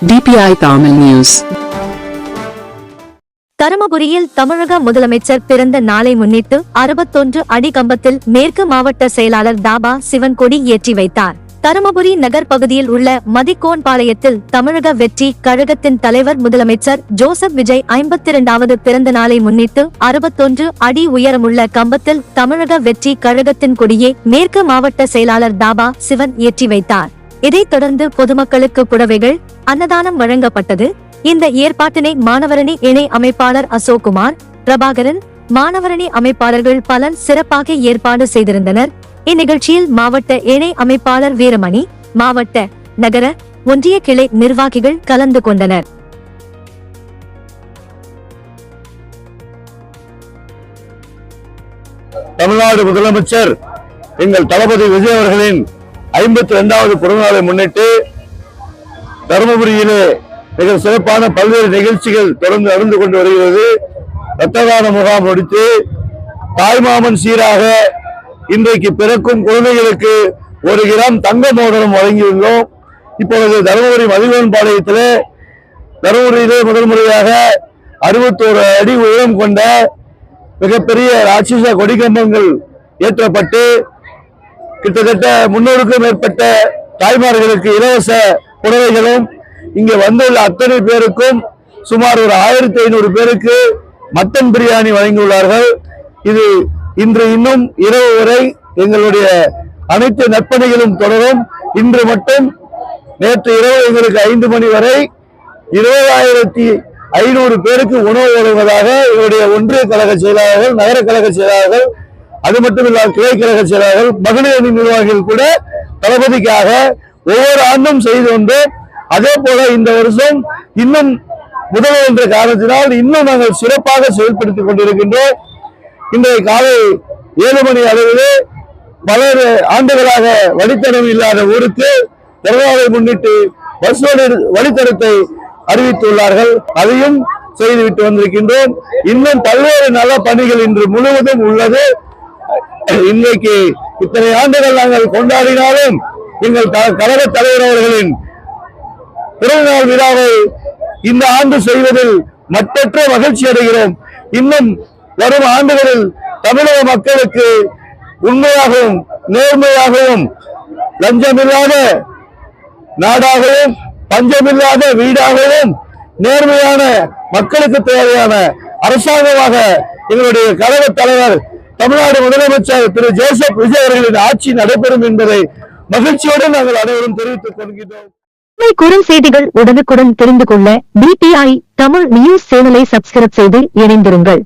DPI Tamil News. தருமபுரியில் தமிழக முதலமைச்சர் பிறந்த நாளை முன்னிட்டு 61 அடி கம்பத்தில் மேற்கு மாவட்ட செயலாளர் தாபா சிவன் கொடி ஏற்றி வைத்தார். தருமபுரி நகர் பகுதியில் உள்ள மதிக்கோன்பாளையத்தில் தமிழக வெற்றி கழகத்தின் தலைவர் முதலமைச்சர் ஜோசப் விஜய் 52வது பிறந்த நாளை முன்னிட்டு 61 அடி உயரமுள்ள கம்பத்தில் தமிழக வெற்றி கழகத்தின் கொடியை மேற்கு மாவட்ட செயலாளர் தாபா சிவன் ஏற்றி வைத்தார். இதைத் தொடர்ந்து பொதுமக்களுக்கு புடவைகள், அன்னதானம் வழங்கப்பட்டது. இந்த ஏற்பாட்டினை மாணவரணி இணை அமைப்பாளர் அசோக்குமார், பிரபாகரன், மாணவரணி அமைப்பாளர்கள் பலர் சிறப்பாக ஏற்பாடு செய்திருந்தனர். இந்நிகழ்ச்சியில் மாவட்ட இணை அமைப்பாளர் வீரமணி, மாவட்ட, நகர, ஒன்றிய கிளை நிர்வாகிகள் கலந்து கொண்டனர். தமிழ்நாடு முதலமைச்சர் எங்கள் தளபதி விஜய் அவர்களின் 52வது பிறந்தநாளை முன்னிட்டு தருமபுரியிலே மிக சிறப்பான பல்வேறு நிகழ்ச்சிகள் தொடர்ந்து நடந்து கொண்டு வருகிறது. ரத்ததான முகாம் முடித்து தாய்மாமன் சீராக இன்றைக்கு பிறக்கும் குழந்தைகளுக்கு 1 கிராம் தங்க மோதிரம் வழங்கியுள்ளோம். இப்பொழுது தருமபுரி மதிகோன்பாளையத்திலே தருமபுரியிலே முதல் முறையாக 61 அடி உயரம் கொண்ட மிகப்பெரிய ராட்சச கொடிக்கம்பங்கள் ஏற்றப்பட்டு கிட்டத்தட்ட 300க்கும் மேற்பட்ட தாய்மார்களுக்கு இலவச புடவைகளும், இங்கே வந்துள்ள அத்தனை பேருக்கும் சுமார் ஒரு 1500 பேருக்கு மட்டன் பிரியாணி வழங்கியுள்ளார்கள். இது இன்று இன்னும் இரவு வரை எங்களுடைய அனைத்து நற்பணிகளும் தொடரும். இன்று மட்டும் நேற்று இரவு எங்களுக்கு 5 மணி வரை 20,500 பேருக்கு உணவு வழங்குவதாக எங்களுடைய ஒன்றிய கழக செயலாளர்கள், நகர கழக செயலாளர்கள், அது மட்டுமில்லாமல் கிளை கழக செயலாளர்கள், மகளிர் அணி நிர்வாகிகள் கூட தளபதிக்காக ஒவ்வொரு ஆண்டும் செய்து வந்தோம். அதே போல இந்த வருஷம் இன்னும் முதல் என்ற காரணத்தினால் இன்னும் நாங்கள் சிறப்பாக செயல்படுத்திக் கொண்டிருக்கின்றோம். இன்றைய காலை 7 மணி அளவிலே பல ஆண்டுகளாக வழித்தடம் இல்லாத ஊருக்கு பிறந்தநாளை முன்னிட்டு பஸ் வழித்தடத்தை அறிவித்துள்ளார்கள். அதையும் செய்துவிட்டு வந்திருக்கின்றோம். இன்னும் பல்வேறு நல பணிகள் இன்று முழுவதும் உள்ளது. இன்றைக்கு இத்தனை ஆண்டுகள் நாங்கள் கொண்டாடினாலும் எங்கள் கழக தலைவர் அவர்களின் பிறந்தநாள் விழாவை இந்த ஆண்டு செய்வதில் மற்றற்ற மகிழ்ச்சி அடைகிறோம். இன்னும் வரும் ஆண்டுகளில் தமிழக மக்களுக்கு உண்மையாகவும் நேர்மையாகவும் லஞ்சமில்லாத நாடாகவும் பஞ்சமில்லாத வீடாகவும் நேர்மையான மக்களுக்கு தேவையான அரசாங்கமாக எங்களுடைய கழக தலைவர் தமிழ்நாடு முதலமைச்சர் திரு ஜோசப் விஜய் அவர்களின் ஆட்சி நடைபெறும் என்பதை மகிழ்ச்சியோடு நாங்கள் அனைவரும் தெரிவித்துக் கொள்கிறோம். குறுஞ்செய்திகள் உடனுக்குடன் தெரிந்து கொள்ள DPI தமிழ் நியூஸ் சேனலை சப்ஸ்கிரைப் செய்து இணைந்திருங்கள்.